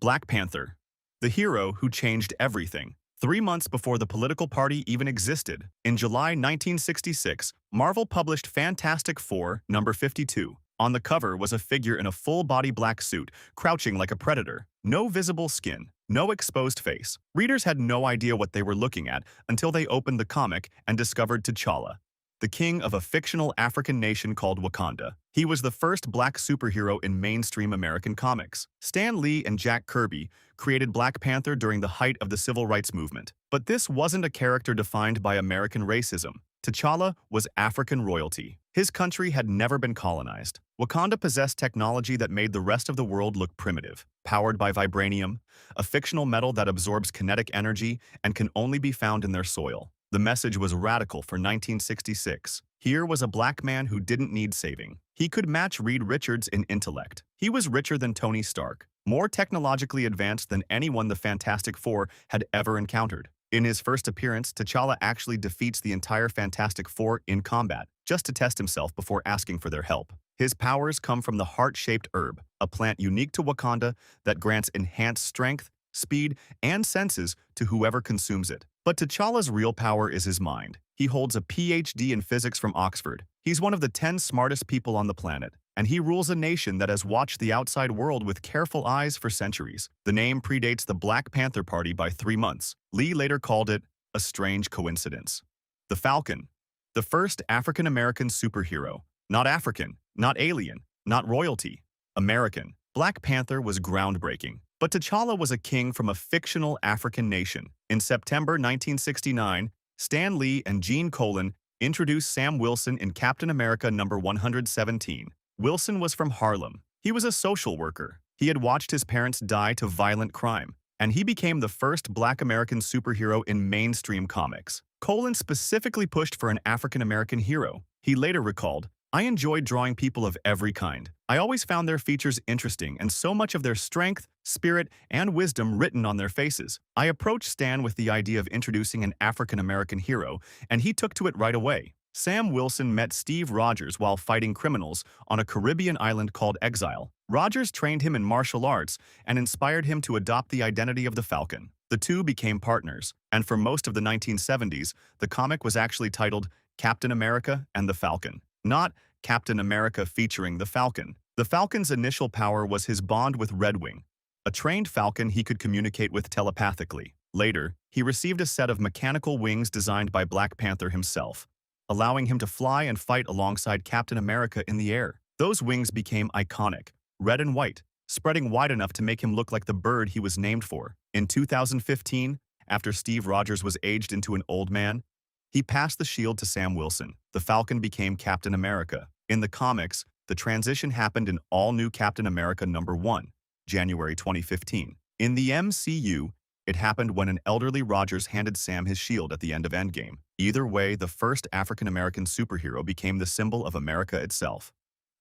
Black Panther, the hero who changed everything. 3 months before the political party even existed, in July 1966, Marvel published Fantastic Four number 52. On the cover was a figure in a full-body black suit, crouching like a predator. No visible skin, no exposed face. Readers had no idea what they were looking at until they opened the comic and discovered T'Challa, the king of a fictional African nation called Wakanda. He was the first black superhero in mainstream American comics. Stan Lee and Jack Kirby created Black Panther during the height of the civil rights movement. But this wasn't a character defined by American racism. T'Challa was African royalty. His country had never been colonized. Wakanda possessed technology that made the rest of the world look primitive. Powered by vibranium, a fictional metal that absorbs kinetic energy and can only be found in their soil. The message was radical for 1966. Here was a black man who didn't need saving. He could match Reed Richards in intellect. He was richer than Tony Stark, more technologically advanced than anyone the Fantastic Four had ever encountered. In his first appearance, T'Challa actually defeats the entire Fantastic Four in combat, just to test himself before asking for their help. His powers come from the heart-shaped herb, a plant unique to Wakanda that grants enhanced strength, speed, and senses to whoever consumes it. But T'Challa's real power is his mind. He holds a PhD in physics from Oxford. He's one of the 10 smartest people on the planet, and he rules a nation that has watched the outside world with careful eyes for centuries. The name predates the Black Panther Party by 3 months. Lee later called it a strange coincidence. The Falcon, the first African-American superhero. Not African, not alien, not royalty. American. Black Panther was groundbreaking. But T'Challa was a king from a fictional African nation. In September 1969, Stan Lee and Gene Colan introduced Sam Wilson in Captain America number 117. Wilson was from Harlem. He was a social worker. He had watched his parents die to violent crime, and he became the first black American superhero in mainstream comics. Colan specifically pushed for an African-American hero. He later recalled, "I enjoyed drawing people of every kind. I always found their features interesting and so much of their strength, spirit, and wisdom written on their faces. I approached Stan with the idea of introducing an African-American hero, and he took to it right away." Sam Wilson met Steve Rogers while fighting criminals on a Caribbean island called Exile. Rogers trained him in martial arts and inspired him to adopt the identity of the Falcon. The two became partners, and for most of the 1970s, the comic was actually titled Captain America and the Falcon, not Captain America featuring the Falcon. The Falcon's initial power was his bond with Redwing, a trained Falcon he could communicate with telepathically. Later, he received a set of mechanical wings designed by Black Panther himself, allowing him to fly and fight alongside Captain America in the air. Those wings became iconic, red and white, spreading wide enough to make him look like the bird he was named for. In 2015, after Steve Rogers was aged into an old man, he passed the shield to Sam Wilson. The Falcon became Captain America. In the comics, the transition happened in All New Captain America number 1, January 2015. In the MCU, it happened when an elderly Rogers handed Sam his shield at the end of Endgame. Either way, the first African-American superhero became the symbol of America itself.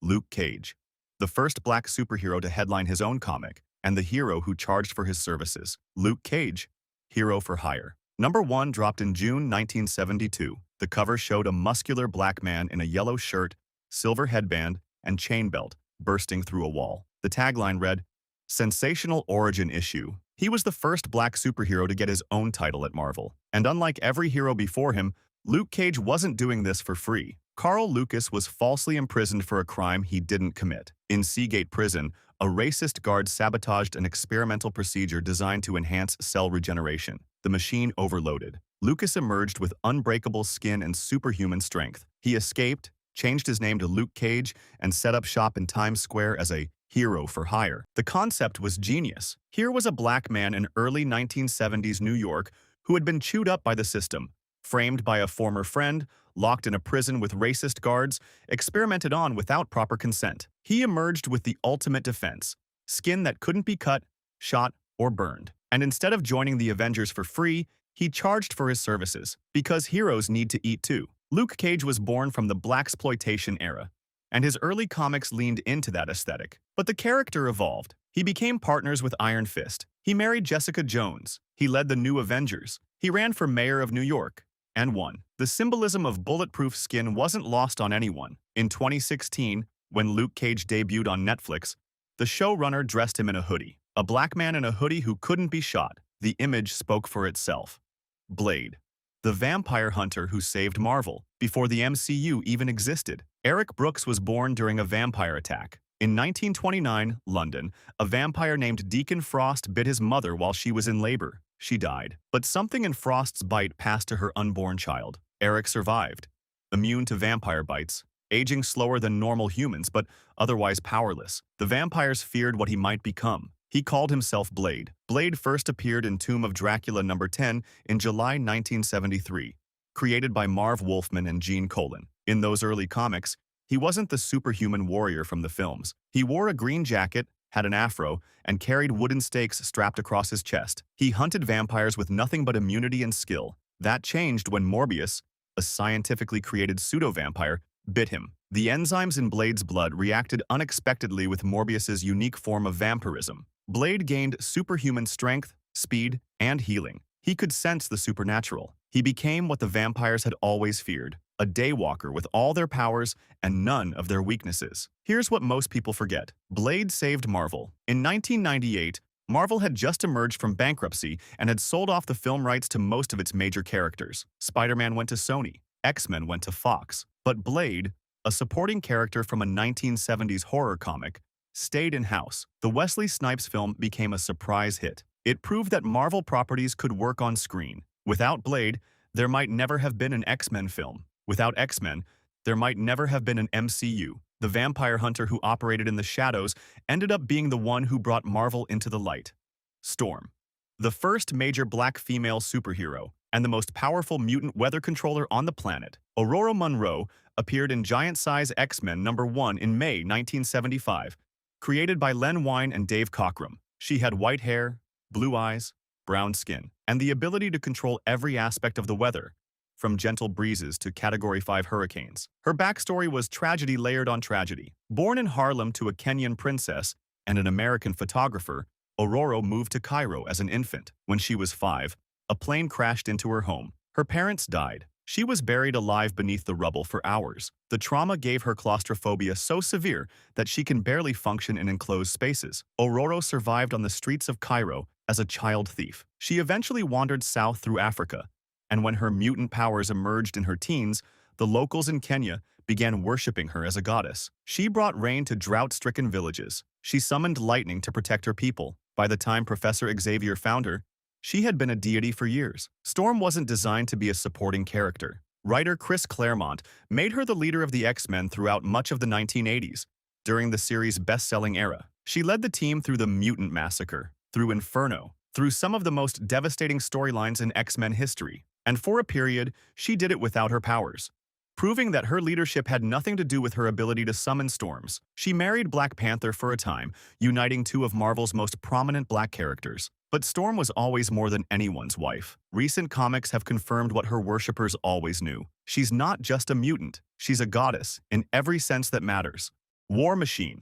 Luke Cage, the first black superhero to headline his own comic, and the hero who charged for his services. Luke Cage, hero for hire. Number 1 dropped in June 1972. The cover showed a muscular black man in a yellow shirt, silver headband, and chain belt, bursting through a wall. The tagline read, "Sensational Origin Issue." He was the first black superhero to get his own title at Marvel. And unlike every hero before him, Luke Cage wasn't doing this for free. Carl Lucas was falsely imprisoned for a crime he didn't commit. In Seagate Prison, a racist guard sabotaged an experimental procedure designed to enhance cell regeneration. The machine overloaded. Lucas emerged with unbreakable skin and superhuman strength. He escaped, changed his name to Luke Cage, and set up shop in Times Square as a hero for hire. The concept was genius. Here was a black man in early 1970s New York who had been chewed up by the system, framed by a former friend, locked in a prison with racist guards, experimented on without proper consent. He emerged with the ultimate defense, skin that couldn't be cut, shot, or burned. And instead of joining the Avengers for free, he charged for his services, because heroes need to eat too. Luke Cage was born from the blaxploitation era, and his early comics leaned into that aesthetic. But the character evolved. He became partners with Iron Fist. He married Jessica Jones. He led the New Avengers. He ran for mayor of New York, and won. The symbolism of bulletproof skin wasn't lost on anyone. In 2016, when Luke Cage debuted on Netflix, the showrunner dressed him in a hoodie, A black man in a hoodie who couldn't be shot. The image spoke for itself. Blade. The vampire hunter who saved Marvel before the MCU even existed. Eric Brooks was born during a vampire attack. In 1929, London, a vampire named Deacon Frost bit his mother while she was in labor. She died. But something in Frost's bite passed to her unborn child. Eric survived. Immune to vampire bites, aging slower than normal humans but otherwise powerless. The vampires feared what he might become. He called himself Blade. Blade first appeared in Tomb of Dracula number 10 in July 1973, created by Marv Wolfman and Gene Colan. In those early comics, he wasn't the superhuman warrior from the films. He wore a green jacket, had an afro, and carried wooden stakes strapped across his chest. He hunted vampires with nothing but immunity and skill. That changed when Morbius, a scientifically created pseudo-vampire, bit him. The enzymes in Blade's blood reacted unexpectedly with Morbius's unique form of vampirism. Blade gained superhuman strength, speed, and healing. He could sense the supernatural. He became what the vampires had always feared, a daywalker with all their powers and none of their weaknesses. Here's what most people forget. Blade saved Marvel. In 1998, Marvel had just emerged from bankruptcy and had sold off the film rights to most of its major characters. Spider-Man went to Sony. X-Men went to Fox. But Blade, a supporting character from a 1970s horror comic, stayed in-house. The Wesley Snipes film became a surprise hit. It proved that Marvel properties could work on screen. Without Blade, there might never have been an X-Men film. Without X-Men, there might never have been an MCU. The vampire hunter who operated in the shadows ended up being the one who brought Marvel into the light. Storm. The first major black female superhero and the most powerful mutant weather controller on the planet, Aurora Monroe, appeared in giant-size X-Men #1 in May 1975, created by Len Wein and Dave Cockrum. She had white hair, blue eyes, brown skin, and the ability to control every aspect of the weather, from gentle breezes to Category 5 hurricanes. Her backstory was tragedy layered on tragedy. Born in Harlem to a Kenyan princess and an American photographer, Aurora moved to Cairo as an infant. When she was 5, a plane crashed into her home. Her parents died. She was buried alive beneath the rubble for hours. The trauma gave her claustrophobia so severe that she can barely function in enclosed spaces. Aurora survived on the streets of Cairo as a child thief. She eventually wandered south through Africa, and when her mutant powers emerged in her teens, the locals in Kenya began worshipping her as a goddess. She brought rain to drought-stricken villages. She summoned lightning to protect her people. By the time Professor Xavier found her, she had been a deity for years. Storm wasn't designed to be a supporting character. Writer Chris Claremont made her the leader of the X-Men throughout much of the 1980s, during the series' best-selling era. She led the team through the Mutant Massacre, through Inferno, through some of the most devastating storylines in X-Men history. And for a period, she did it without her powers, proving that her leadership had nothing to do with her ability to summon storms. She married Black Panther for a time, uniting two of Marvel's most prominent black characters. But Storm was always more than anyone's wife. Recent comics have confirmed what her worshippers always knew. She's not just a mutant, she's a goddess, in every sense that matters. War Machine.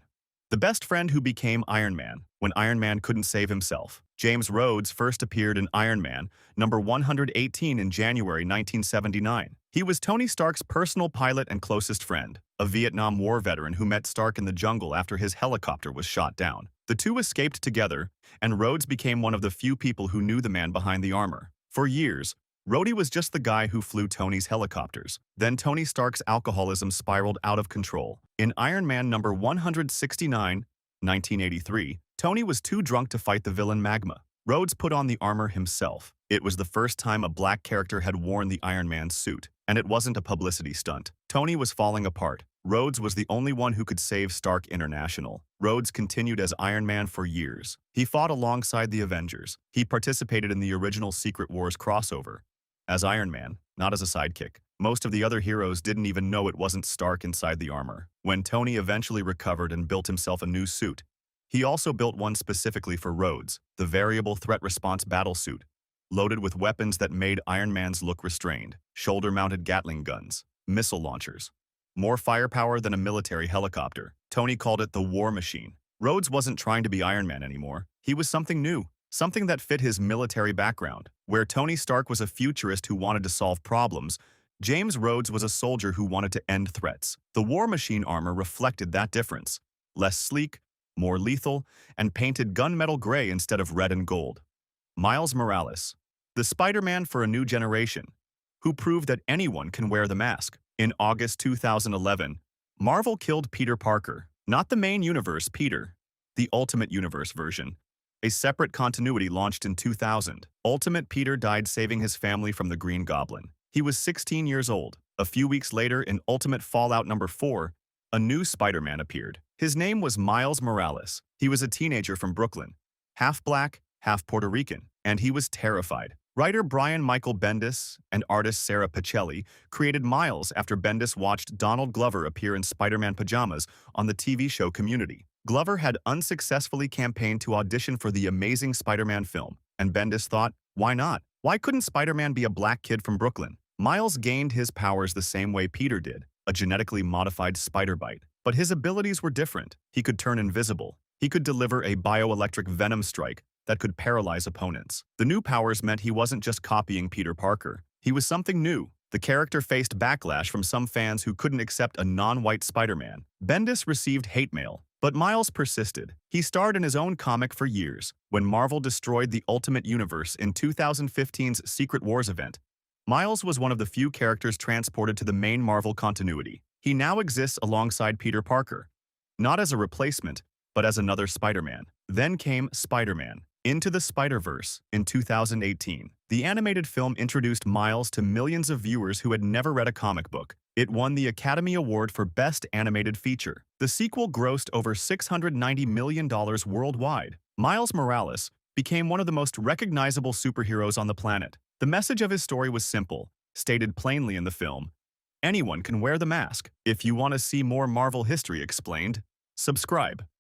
The best friend who became Iron Man when Iron Man couldn't save himself. James Rhodes first appeared in Iron Man #118 in January 1979. He was Tony Stark's personal pilot and closest friend, a Vietnam War veteran who met Stark in the jungle after his helicopter was shot down. The two escaped together, and Rhodes became one of the few people who knew the man behind the armor. For years, Rhodey was just the guy who flew Tony's helicopters. Then Tony Stark's alcoholism spiraled out of control. In Iron Man #169, 1983, Tony was too drunk to fight the villain Magma. Rhodes put on the armor himself. It was the first time a black character had worn the Iron Man suit, and it wasn't a publicity stunt. Tony was falling apart. Rhodes was the only one who could save Stark International. Rhodes continued as Iron Man for years. He fought alongside the Avengers. He participated in the original Secret Wars crossover as Iron Man, not as a sidekick. Most of the other heroes didn't even know it wasn't Stark inside the armor. When Tony eventually recovered and built himself a new suit, he also built one specifically for Rhodes, the Variable Threat Response Battlesuit, loaded with weapons that made Iron Man's look restrained: shoulder-mounted Gatling guns, missile launchers, more firepower than a military helicopter. Tony called it the War Machine. Rhodes wasn't trying to be Iron Man anymore. He was something new, something that fit his military background. Where Tony Stark was a futurist who wanted to solve problems, James Rhodes was a soldier who wanted to end threats. The War Machine armor reflected that difference. Less sleek, more lethal, and painted gunmetal gray instead of red and gold. Miles Morales, the Spider-Man for a new generation, who proved that anyone can wear the mask. In August 2011, Marvel killed Peter Parker, not the main universe Peter, the Ultimate Universe version. A separate continuity launched in 2000. Ultimate Peter died saving his family from the Green Goblin. He was 16 years old. A few weeks later, in Ultimate Fallout number 4, a new Spider-Man appeared. His name was Miles Morales. He was a teenager from Brooklyn, half black, half Puerto Rican, and he was terrified. Writer Brian Michael Bendis and artist Sarah Pichelli created Miles after Bendis watched Donald Glover appear in Spider-Man pajamas on the TV show Community. Glover had unsuccessfully campaigned to audition for the Amazing Spider-Man film, and Bendis thought, why not? Why couldn't Spider-Man be a black kid from Brooklyn? Miles gained his powers the same way Peter did, a genetically modified spider bite. But his abilities were different. He could turn invisible. He could deliver a bioelectric venom strike that could paralyze opponents. The new powers meant he wasn't just copying Peter Parker. He was something new. The character faced backlash from some fans who couldn't accept a non-white Spider-Man. Bendis received hate mail, but Miles persisted. He starred in his own comic for years. When Marvel destroyed the Ultimate Universe in 2015's Secret Wars event, Miles was one of the few characters transported to the main Marvel continuity. He now exists alongside Peter Parker, not as a replacement, but as another Spider-Man. Then came Spider-Man Into the Spider-Verse in 2018. The animated film introduced Miles to millions of viewers who had never read a comic book. It won the Academy Award for Best Animated Feature. The sequel grossed over $690 million worldwide. Miles Morales became one of the most recognizable superheroes on the planet. The message of his story was simple, stated plainly in the film: anyone can wear the mask. If you want to see more Marvel history explained, subscribe.